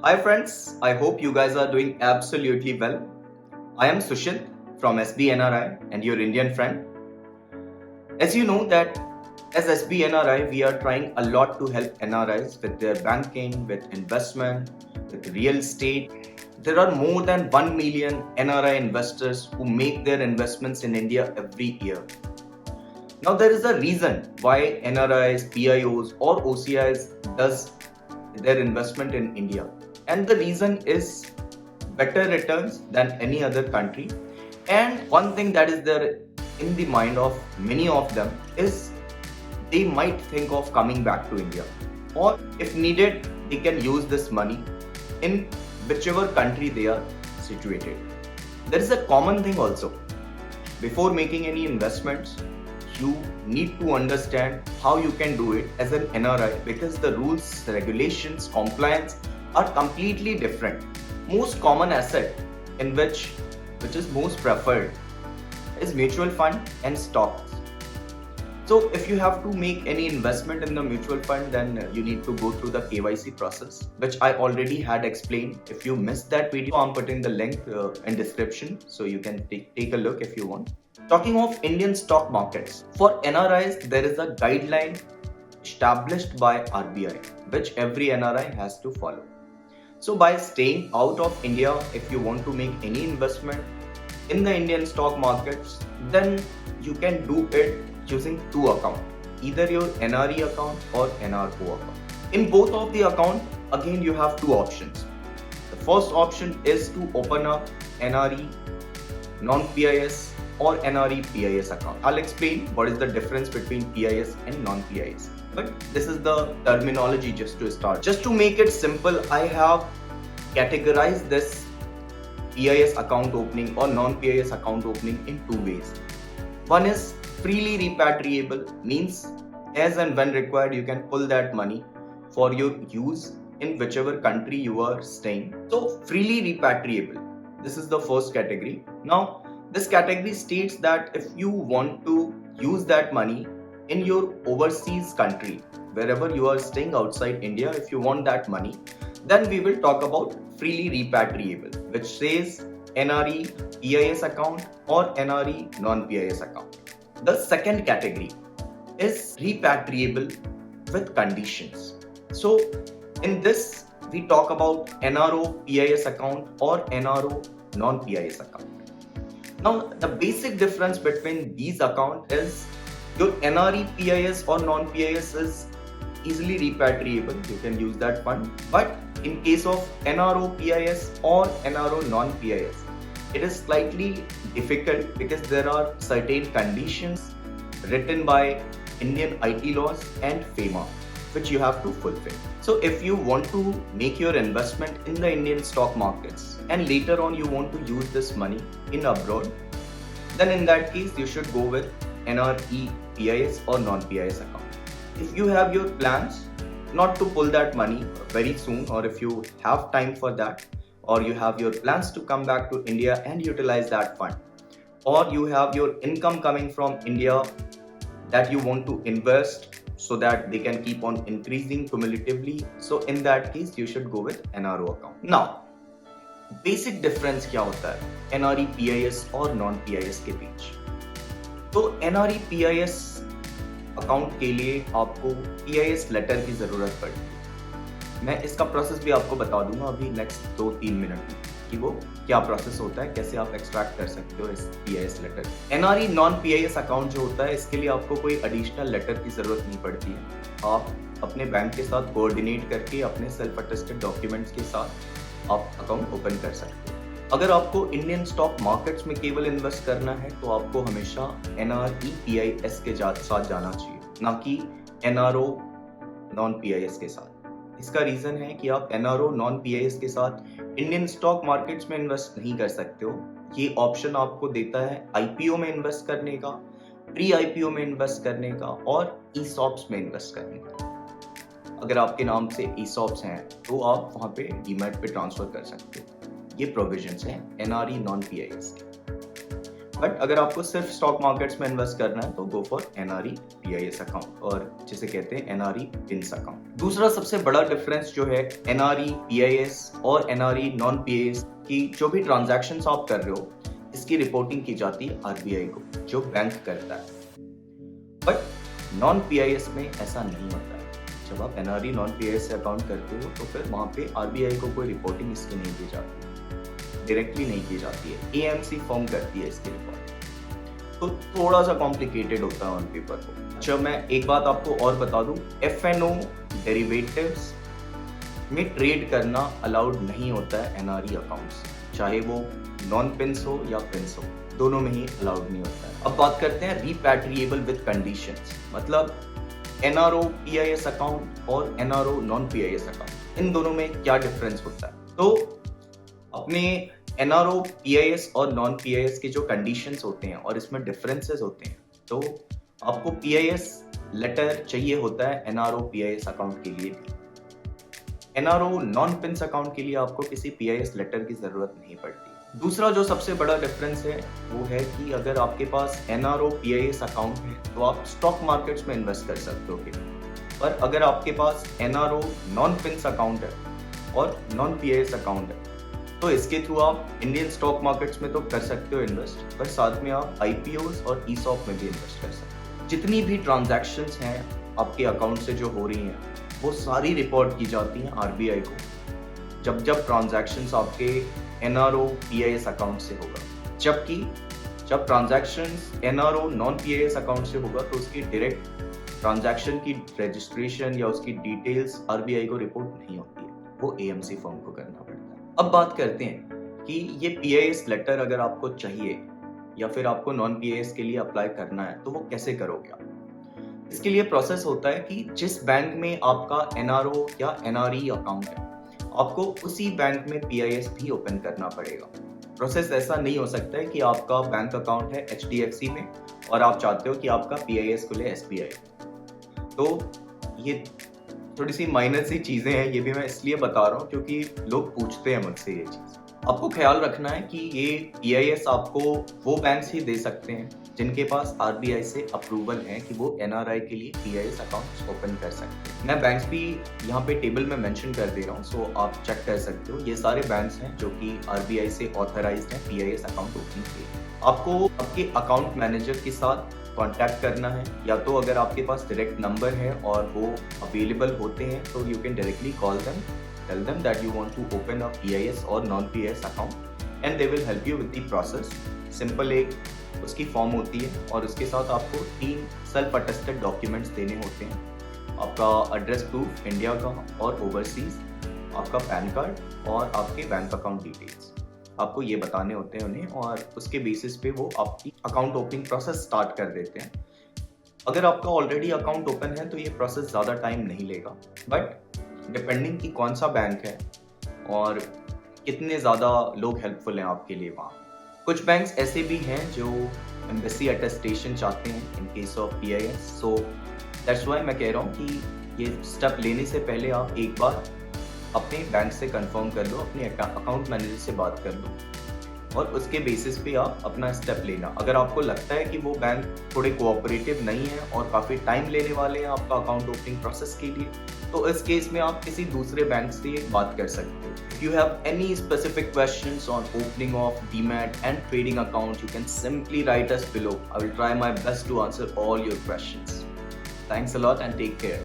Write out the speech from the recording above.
Hi friends, I hope you guys are doing absolutely well. I am Sushil from SBNRI and your Indian friend. As you know that as SBNRI we are trying a lot to help NRIs with their banking, with investment, with real estate. There are more than 1 million NRI investors who make their investments in India every year. Now there is a reason why NRIs, PIOs or OCIs does their investment in India. And the reason is better returns than any other country. And one thing that is there in the mind of many of them is they might think of coming back to India. Or if needed, they can use this money in whichever country they are situated. There is a common thing also. Before making any investments, you need to understand how you can do it as an NRI because the rules, regulations, compliance are completely different. Most common asset in which is most preferred is mutual fund and stocks. So if you have to make any investment in the mutual fund, then you need to go through the KYC process, which I already had explained. If you missed that video, I'm putting the link in description so you can take a look if you want. Talking of Indian stock markets, for NRIs, there is a guideline established by RBI, which every NRI has to follow. So by staying out of India, if you want to make any investment in the Indian stock markets, then you can do it using two accounts, either your NRE account or NRO account. In both of the account, again you have two options. The first option is to open up NRE non-PIS or NRE PIS account. I'll explain what is the difference between PIS and non-PIS. But this is the terminology just to start. Just to make it simple, I have categorized this PIS account opening or non-PIS account opening in two ways. One is freely repatriable, means as and when required you can pull that money for your use in whichever country you are staying. So freely repatriable, this is the first category. Now this category states that if you want to use that money in your overseas country, wherever you are staying outside India, if you want that money, then we will talk about freely repatriable, which says NRE PIS account or NRE non-PIS account. The second category is repatriable with conditions. So in this we talk about NRO PIS account or NRO non-PIS account. Now the basic difference between these accounts is your NRE PIS or non-PIS is easily repatriable, you can use that fund. But in case of NRO PIS or NRO non-PIS, it is slightly difficult because there are certain conditions written by Indian IT laws and FEMA which you have to fulfill. So if you want to make your investment in the Indian stock markets and later on you want to use this money in abroad, then in that case you should go with NRE PIS or non-PIS account. If you have your plans not to pull that money very soon, or if you have time for that, or you have your plans to come back to India and utilize that fund, or you have your income coming from India that you want to invest so that they can keep on increasing cumulatively, so in that case you should go with NRO account. Now basic difference क्या होता है NRE PIS और non PIS के बीच? तो NRE PIS account के लिए आपको PIS letter की जरूरत पड़ती है। मैं इसका प्रोसेस भी आपको बता दूंगा अभी नेक्स्ट 2-3 मिनट में कि वो क्या प्रोसेस होता है, कैसे आप एक्सट्रैक्ट कर सकते हो इस PIS letter. NRE non PIS account जो होता है इसके लिए आपको कोई एडिशनल लेटर की जरूरत नहीं पड़ती है। आप अपने बैंक के साथ कोऑर्डिनेट करके अपने सेल्फ अटेस्टेड डॉक्यूमेंट्स के साथ आप अकाउंट ओपन कर सकते हो। अगर आपको इंडियन स्टॉक मार्केट्स में केवल इन्वेस्ट करना है तो आपको हमेशा NRE PIS के साथ जाना चाहिए, ना कि NRO नॉन PIS के साथ। इसका रीजन है कि आप NRO नॉन PIS के साथ इंडियन स्टॉक मार्केट्स में इन्वेस्ट नहीं कर सकते हो। ये ऑप्शन आपको देता है IPO में इन्वेस्ट करने का, प्री IPO में इन्वेस्ट करने का और ESOPs में इन्वेस्ट करने का। अगर आपके नाम से ESOPs हैं तो आप वहाँ पे डीमैट पे ट्रांसफर कर सकते हो। ये प्रोविजंस हैं NRE नॉन PIS के। बट अगर आपको सिर्फ स्टॉक मार्केट्स में इन्वेस्ट करना है तो go for NRE PIS account, और जिसे कहते हैं एनआरई पिंस अकाउंट। दूसरा सबसे बड़ा डिफरेंस जो है एनआरई पीआईएस और एनआरई नॉन पीआईएस की, जो भी ट्रांजैक्शंस आप कर रहे हो इसकी रिपोर्टिंग की जाती है आरबीआई को, जो बैंक करता है। बट नॉन पीआईएस में ऐसा नहीं होता है। जब आप एनआरई नॉन पीआईएस से अकाउंट करते हो तो फिर वहां पे आरबीआई को कोई रिपोर्टिंग इसकी नहीं की जाती, डायरेक्टली नहीं की जाती है, एएमसी फॉर्म करती है इसकी रिपोर्ट। तो थोड़ा सा कॉम्प्लिकेटेड होता है ऑन पेपर को। अच्छा, मैं एक बात आपको और बता दूं, एफएनओ डेरिवेटिव्स में ट्रेड करना अलाउड नहीं होता है एनआरई अकाउंट्स, चाहे वो नॉन पिंस हो या पिंस हो, दोनों में ही अलाउड नहीं होता है। अब बात करते हैं रिपैट्रिएबल विद कंडीशंस, मतलब एनआरओ पीआईएस अकाउंट और एनआरओ नॉन पीआईएस अकाउंट, इन दोनों में क्या डिफरेंस होता है। तो अपने एनआरओ पीआईएस और नॉन पीआईएस के जो कंडीशंस होते हैं और इसमें डिफरेंसेस होते हैं, तो आपको पीआईएस लेटर चाहिए होता है एनआरओ पीआईएस अकाउंट के लिए भी। एनआरओ नॉन पिंस अकाउंट के लिए आपको किसी पीआईएस लेटर की जरूरत नहीं पड़ती। दूसरा जो सबसे बड़ा डिफरेंस है वो है कि अगर आपके पास एनआरओ पीआईएस अकाउंट है तो आप स्टॉक मार्केट्स में इन्वेस्ट कर सकते हो, पर अगर आपके पास एनआरओ नॉन पिंस अकाउंट है और नॉन पीआईएस अकाउंट है तो इसके थ्रू आप इंडियन स्टॉक मार्केट्स में तो कर सकते हो इन्वेस्ट, पर साथ में आप आईपीओस और ईसॉप में भी इन्वेस्ट कर सकते हो। जितनी भी ट्रांजैक्शंस हैं आपके अकाउंट से जो हो रही हैं वो सारी रिपोर्ट की जाती हैं आरबीआई को, जब जब ट्रांजैक्शंस आपके एनआरओ पीआईएस अकाउंट से होगा। जबकि जब transactions NRO non PIS account से होगा तो उसकी डायरेक्ट ट्रांजैक्शन की रजिस्ट्रेशन या उसकी डिटेल्स आरबीआई को रिपोर्ट नहीं होती है, वो एएमसी फर्म को करना पड़ता है। अब बात करते हैं कि ये पीआईएस लेटर अगर आपको चाहिए या फिर आपको नॉन पीआईएस के लिए अप्लाई करना है तो वो कैसे करोगे आप। इसके लिए प्रोसेस होता है कि जिस बैंक में आपका एनआरओ या एनआरई अकाउंट है आपको उसी बैंक में पीआईएस भी ओपन करना पड़ेगा। प्रोसेस ऐसा नहीं हो सकता है कि आपका बैंक अकाउंट है एचडीएफसी में और आप चाहते हो कि आपका पीआईएस खुले एसबीआई। तो ये थोड़ी सी माइनर सी चीजें हैं, ये भी मैं इसलिए बता रहा हूँ क्योंकि लोग पूछते हैं मुझसे ये चीज। आपको ख्याल रखना है कि ये पीआईएस आपको वो बैंक्स ही दे सकते हैं जिनके पास आरबीआई से अप्रूवल है कि वो एनआरआई के लिए पीआईएस अकाउंट्स ओपन कर सकते हैं। मैं बैंक्स भी यहाँ पे टेबल में मेंशन कर दे रहा हूँ, सो आप चेक कर सकते हो। ये सारे बैंक्स हैं जो कि आरबीआई से ऑथराइज्ड हैं पीआईएस अकाउंट ओपनिंग के लिए। आपको आपके अकाउंट मैनेजर के साथ कांटेक्ट करना है, या तो अगर आपके पास डायरेक्ट नंबर है और वो अवेलेबल होते हैं तो you can directly call them, tell them that you want to open a PIS और non PIS account and they will help you with the process. Simple एक उसकी फॉर्म होती है और उसके साथ आपको 3 सेल्फ अटेस्टेड डॉक्यूमेंट्स देने होते हैं, आपका एड्रेस प्रूफ इंडिया का और ओवरसीज, आपका पैन कार्ड और आपके बैंक अकाउंट डिटेल्स आपको ये बताने होते हैं उन्हें, और उसके बेसिस पे वो आपकी अकाउंट ओपनिंग प्रोसेस स्टार्ट कर देते हैं। अगर आपका ऑलरेडी अकाउंट ओपन है तो ये प्रोसेस ज़्यादा टाइम नहीं लेगा, बट डिपेंडिंग कि कौन सा बैंक है और कितने ज़्यादा लोग हेल्पफुल हैं आपके लिए वहाँ। कुछ बैंक्स ऐसे भी हैं जो एम्बेसी अटेस्टेशन चाहते हैं in case of PIS, so that's why मैं कह रहा हूँ कि ये स्टेप लेने से पहले आप एक बार अपने बैंक से कंफर्म कर लो, अपने अकाउंट मैनेजर से बात कर लो और उसके बेसिस पे आप अपना स्टेप लेना। अगर आपको लगता है कि वो बैंक थोड़े कोऑपरेटिव नहीं है और काफ़ी टाइम लेने वाले हैं आपका अकाउंट ओपनिंग प्रोसेस के लिए, तो इस केस में आप किसी दूसरे बैंक से बात कर सकते हो। If you have any specific questions on opening of Demat and trading account, you can simply write us below. I will try my best to answer all your questions. Thanks a lot and take care.